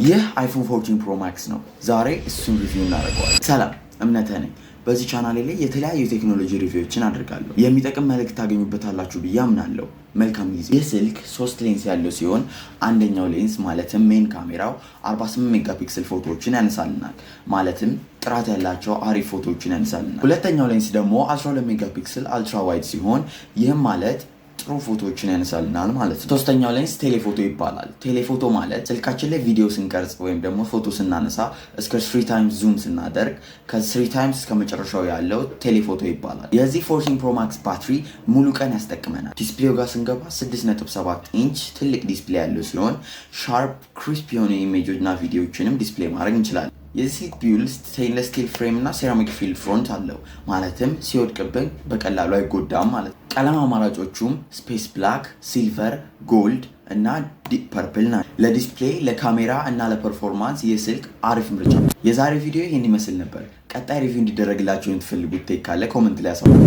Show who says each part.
Speaker 1: ይህ አይፎን 14 ፕሮ ማክስ ነው። ዛሬ እሱን ሪቪው እናደርገዋለን። ሰላም እምነትህ ነኝ። በዚህ ቻናሌ ላይ የተለያዩ ቴክኖሎጂ ሪቪዎችን አድርጋለሁ። የሚጠቅም መልእክት ታገኙበታላችሁ ብዬ አምናለሁ። መልካም ጊዜ። ይህ ስልክ 3 ሌንስ ያለው ሲሆን አንደኛው ሌንስ ማለትም ሜን ካሜራው 48 ሜጋፒክሰል ፎቶዎችን ያነሳልናል። ማለትም ጥራት ያላቸው አሪፍ ፎቶዎችን ያነሳልናል። ሁለተኛው ሌንስ ደግሞ 12 ሜጋፒክሰል አልትራ ዋይድ ሲሆን ይህም ማለት ጥሩ ፎቶዎችን ያነሳልናል ማለት ነው። ሶስተኛው ሌንስ ቴሌፎቶ ይባላል። ቴሌፎቶ ማለት ስልካችን ላይ ቪዲዮ ስንቀርጽ ወይም ደግሞ ፎቶ ስናነሳ እስከ 3 ታይምስ ዙም ስናደርግ ከ3 ታይምስ እስከ መጨረሻው ያለው ቴሌፎቶ ይባላል። የዚህ 14 ፕሮ ማክስ ባትሪ ሙሉ ቀን ያስጠቅመናል። ዲስፕሌው ጋር ስንገባ 6.7 ኢንች ትልቅ ዲስፕሌይ ያለው ሲሆን ሻርፕ ክሪስፕ የሆኑ ኢሜጆች እና ቪዲዮዎችንም ዲስፕሌይ ማድረግ እንችላለን። የዚህ ስልክ ቢውልድ ስቴንለስ ስቲል ፍሬም እና ሴራሚክ ፊል ፍሮንት አለው። ማለትም ሲወድቅብን በቀላሉ አይጎዳም ማለት ነው። ቀለም አማራጮቹም ስፔስ ብላክ፣ ሲልቨር፣ ጎልድ እና ዲፕ ፐርፕል ናቸው። ለዲስፕሌይ፣ ለካሜራ እና ለፐርፎርማንስ ይህ ስልክ አሪፍ ምርጫ ነው። የዛሬ ቪዲዮ ይህን ይመስል ነበር። ቀጣይ ሪቪው እንዲደረግላችሁ የምትፈልጉት ቴክ ካለ ኮመንት ላይ አሳውቁ።